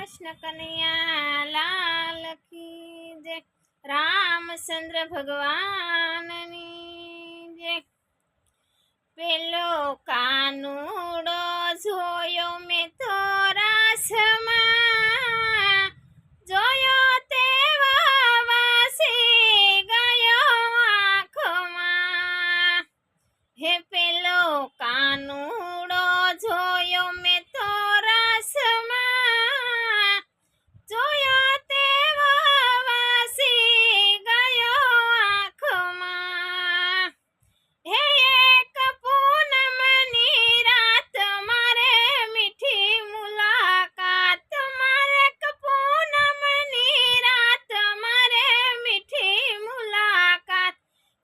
कृष्ण कन्हैया लाल की जय। रामचंद्र भगवान जय। पेलो कानूड़ो जोयो में तो रासमा जोयो ते वासी गयो आँखों हे पेलो कानूड़ो जोयो में तो रासमा जोयो ते वासी गयो आँखों हे एक पूनमनी रात मारे मीठी मुलाकात मारे एक पूनमनी रात मारे मीठी मुलाकात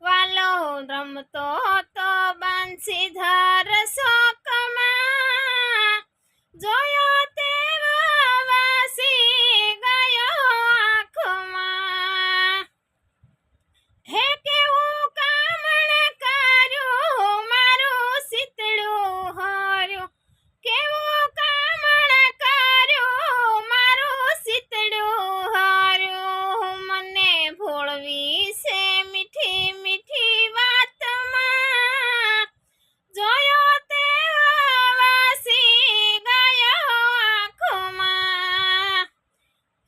वालो रमतो तो बांसीधर शोकमा जोयो ते वासी गयो आँखों हे केवुं कामण कर्युं मारुं शीतळुं हर्युं केवुं कामण कर्युं मारुं शीतळुं हर्युं मने भोळवी से मीठी मीठी वातमां जोयो ते वासी गयो आँखों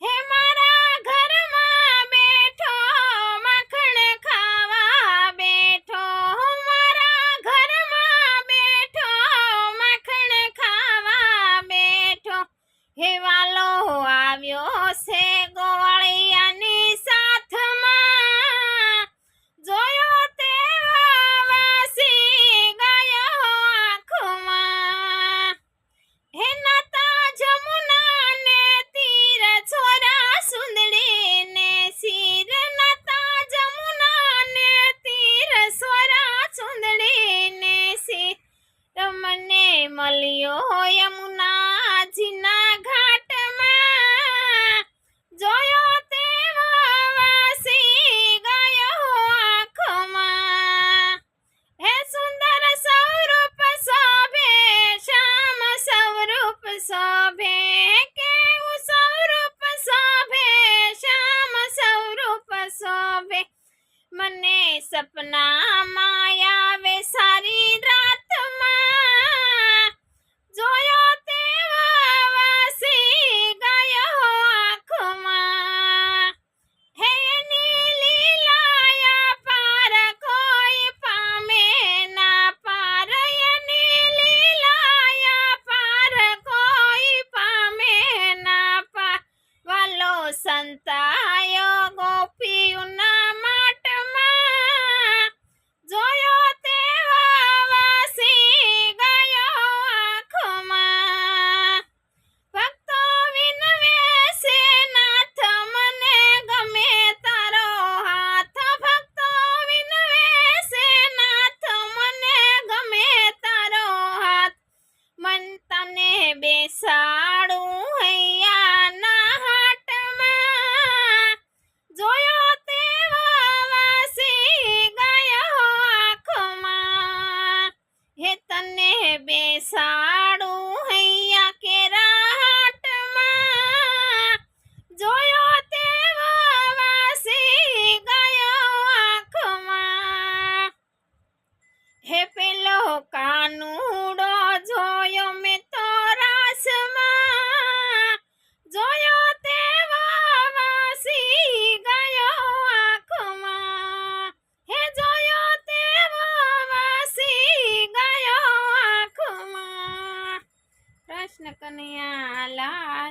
हे मारा घरमा बेठो माखण खावा बेठो मारा घरमा बेठो माखण खावा बेठो हे वालो આવ્યો છે ગોવાળિયાની સાથમાં જોયો તે વાસી ગયો આંખોમાં હે નાતા જમુના ને તીર છોરા સુંદડી ને શીર નાતા જમુના ને તીર છોરા સુંદડી ને શીર મને મળ્યો યમુનાજીના ઘાટમાં જોયો તે વાસી ગયો આંખોમાં હે સુંદર સ્વરૂપ શોભે શ્યામ સ્વરૂપ શોભે કેવું સ્વરૂપ શોભે શ્યામ સ્વરૂપ શોભે મને સપનામાં આવે સારી રાતમાં જોયો તે વાસી ગયો આંખોમાં હે એની લીલાયા પાર કોઈ પામે ના પાર એની લીલાયા પાર કોઈ પામે ના પાર વાલો સંતાયો ગોપીઓના માટમાં જોયો તે વાસી ગયો આંખોમાં ભક્તો વિનવે છે નાથ મને ગમે તારો હાથ ભક્તો વિનવે છે નાથ મને ગમે તારો હાથ મન તને બેસાડું હૈયાના હાટમાં જોયો તે વાસી ગયો આંખોમાં હે તને બેસાડું હૈયા કેરા હાટમાં જોયો તે વાસી ગયો આંખોમાં હે પેલો કાનુડો જોયો મેં તો રાસમાં જોયો તે વાસી ગયો આંખોમાં હે જોયો તે વાસી ગયો આંખોમાં કૃષ્ણ કનૈયા લાલ